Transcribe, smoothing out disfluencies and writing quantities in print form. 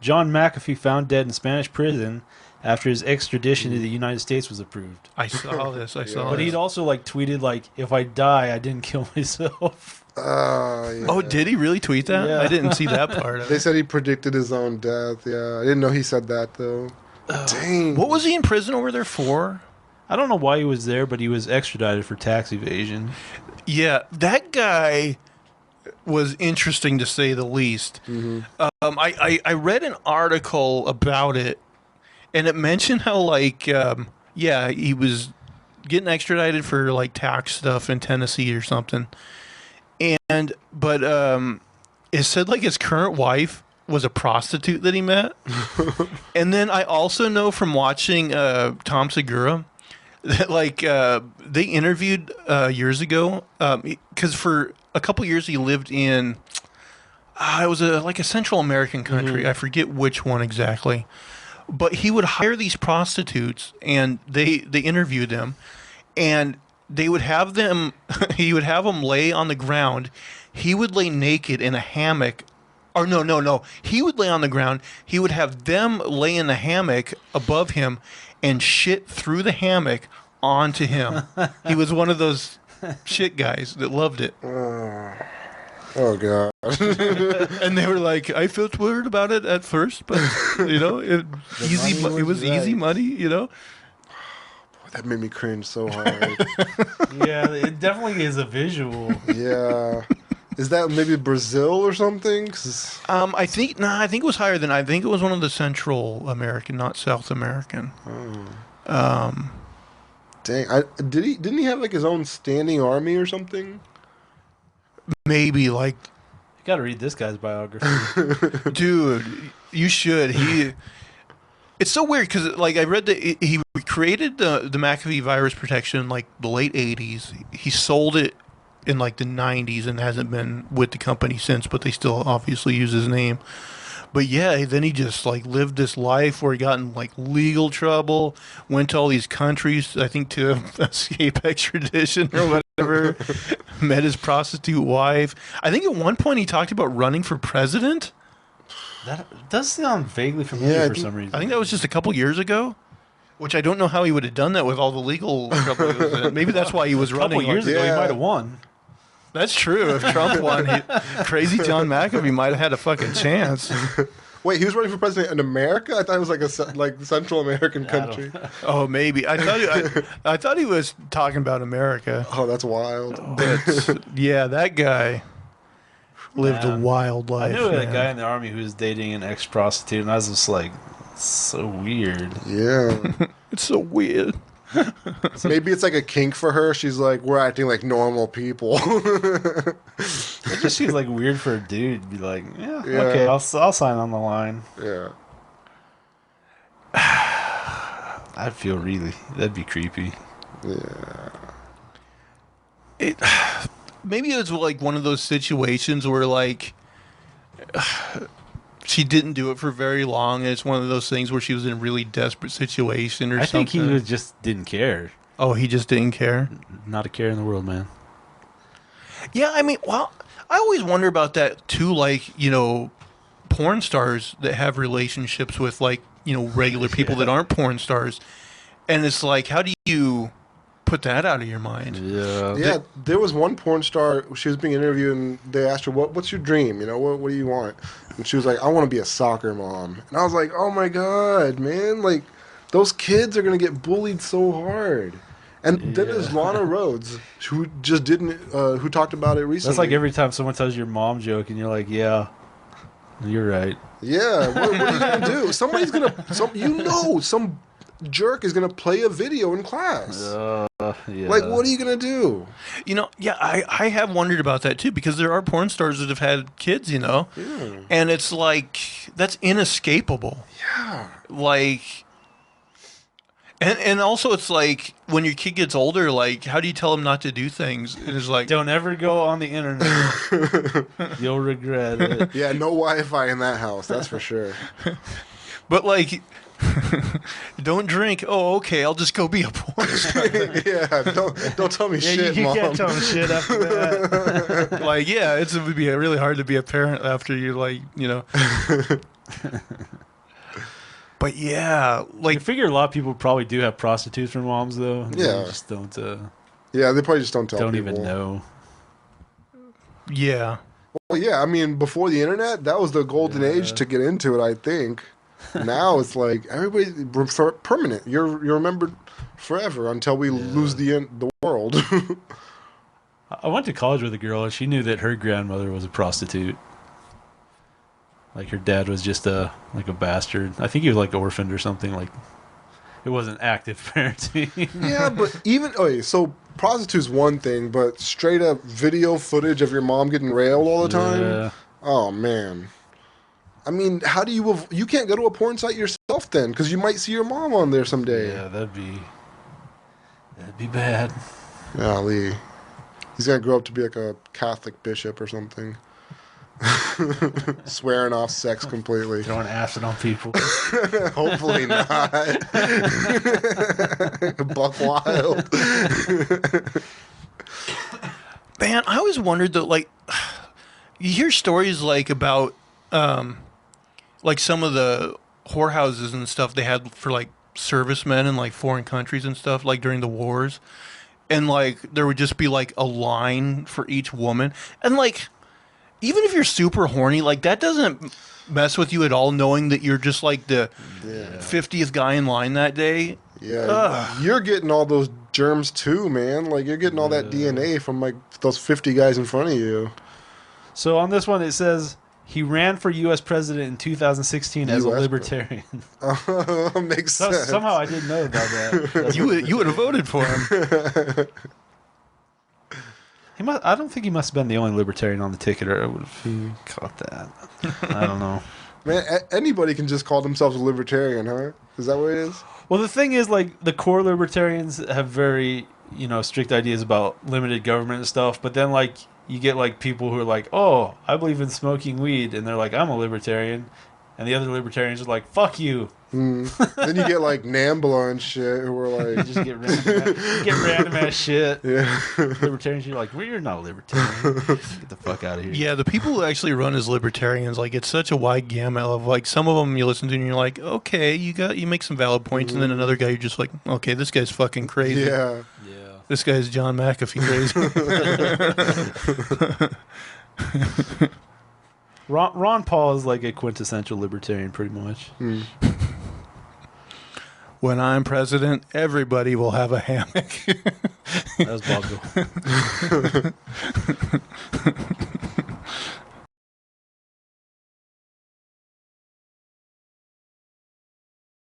John Mcafee found dead in Spanish prison after his extradition to the United States was approved. I saw this. I saw But this. he'd also like tweeted like, "If I die, I didn't kill myself." Yeah. Oh, did he really tweet that? Yeah. I didn't see that part of They it. said he predicted his own death. Yeah, I didn't know he said that though. Dang. What was he in prison over there for? I don't know why he was there, but he was extradited for tax evasion. Yeah, that guy was interesting to say the least. I read an article about it, and it mentioned how like he was getting extradited for like tax stuff in Tennessee or something, but it said like his current wife was a prostitute that he met, and then I also know from watching Tom Segura that like they interviewed years ago because for a couple years he lived in it was like a Central American country. I forget which one exactly, but he would hire these prostitutes and they interviewed them, and they would have them he would have them lay on the ground. He would lay naked in a hammock. Or no. He would lay on the ground. He would have them lay in the hammock above him and shit through the hammock onto him. He was one of those shit guys that loved it. Oh god. And they were like, I felt weird about it at first, but you know, it was easy money, you know. That made me cringe so hard. Yeah, it definitely is a visual. Yeah. Is that maybe Brazil or something? I think it was higher than I think it was one of the Central American, not South American. Dang, didn't he have like his own standing army or something? Maybe like, You got to read this guy's biography. dude, you should. It's so weird because like I read that he created the McAfee virus protection in like the late '80s. He sold it in like the '90s and hasn't been with the company since, but they still obviously use his name. But yeah, then he just like lived this life where he got in like legal trouble, went to all these countries, I think to escape extradition or whatever, met his prostitute wife. I think at one point he talked about running for president. That does sound vaguely familiar Yeah, for some reason. I think that was just a couple years ago, which I don't know how he would have done that with all the legal trouble he was in. Maybe that's why he was a couple running. years ago, he Yeah. might have won. That's true. If Trump won, crazy John McAfee might have had a fucking chance. Wait, he was running for president in America? I thought it was like a Central American country. Oh, maybe. I thought he was talking about America. Oh, that's wild. But yeah, that guy lived a Man. wild I life. knew a man. guy in the army who was dating an ex-prostitute, and I was just like, so weird. Yeah. It's so weird. Maybe it's like a kink for her. She's like, we're acting like normal people. It just seems like weird for a dude to be like, yeah. Yeah. Okay, I'll sign on the line. Yeah. I'd feel that'd be creepy. Yeah. Maybe it's like one of those situations where like she didn't do it for very long, and it's one of those things where she was in a really desperate situation or I something. think he just didn't care. Oh, he just didn't care? Not a care in the world, man. Yeah, I mean, well, I always wonder about that too, like, you know, porn stars that have relationships with, like, you know, regular people that aren't porn stars. And it's like, how do you put that out of your mind? Yeah. Yeah, there was one porn star, she was being interviewed, and they asked her, what's your dream? You know, what do you want? And she was like, I want to be a soccer mom. And I was like, oh my God, man, like, those kids are going to get bullied so hard. And then there's Lana Rhodes, who just didn't, who talked about it recently. That's like every time someone tells your mom joke, and you're like, yeah, you're right. Yeah, what are you going to do? Somebody's going to, some jerk is going to play a video in class. Yeah. Like, what are you going to do? You know, yeah, I have wondered about that too, because there are porn stars that have had kids, you know? Yeah. And it's like, that's inescapable. Yeah. Like, and also it's like, when your kid gets older, like, how do you tell them not to do things? And it's like, Don't ever go on the internet. You'll regret it. Yeah, no Wi-Fi in that house, that's for sure. but like, Don't drink. Oh, okay. I'll just go be a porn star. Yeah, don't tell me shit, you Mom. can't tell him shit after that. Like, yeah, it would be really hard to be a parent after you, like, you know. But yeah, I like, figure a lot of people probably do have prostitutes for moms, though. Yeah. They just don't Yeah, they probably just don't tell people. even know. yeah. Well, yeah, I mean, before the internet, that was the golden age to get into it, I think. Now it's like everybody permanent. You're remembered forever until we lose the world. I went to college with a girl, and she knew that her grandmother was a prostitute. Like, her dad was just a bastard. I think he was, like, orphaned or something. Like, it wasn't active parenting. Yeah, but so prostitute's one thing, but straight up video footage of your mom getting railed all the time? Yeah. Oh, man. I mean, how do you can't go to a porn site yourself then, because you might see your mom on there someday. Yeah, that'd be bad. Golly. He's going to grow up to be like a Catholic bishop or something. Swearing off sex completely. Throwing acid on people. Hopefully not. Buck wild. Man, I always wondered that, like, you hear stories, like, about, like, some of the whorehouses and stuff they had for, like, servicemen in, like, foreign countries and stuff, like, during the wars. And, like, there would just be, like, a line for each woman. And, like, even if you're super horny, like, that doesn't mess with you at all, knowing that you're just, like, the 50th guy in line that day. Yeah, you're getting all those germs too, man. Like, you're getting all that DNA from, like, those 50 guys in front of you. So on this one, it says he ran for U.S. president in 2016 as a libertarian. Makes sense. Somehow I didn't know about that. You would have voted for him. I don't think he must have been the only libertarian on the ticket, or I would have caught that. I don't know. Man, anybody can just call themselves a libertarian, huh? Is that what it is? Well, the thing is, like, the core libertarians have very, strict ideas about limited government and stuff, but then, like, you get, like, people who are like, oh, I believe in smoking weed, and they're like, I'm a libertarian, and the other libertarians are like, fuck you. Then you get, like, Nambla and shit, who are like... You just get random ass shit. Yeah. Libertarians, you're like, well, you're not a libertarian. Get the fuck out of here. Yeah, the people who actually run as libertarians, like, it's such a wide gamut of, like, some of them you listen to and you're like, okay, you make some valid points, and then another guy you're just like, okay, this guy's fucking crazy. Yeah. This guy's John Mcafee crazy. Ron Paul is like a quintessential libertarian, pretty much. When I'm president, everybody will have a hammock. That was Bob.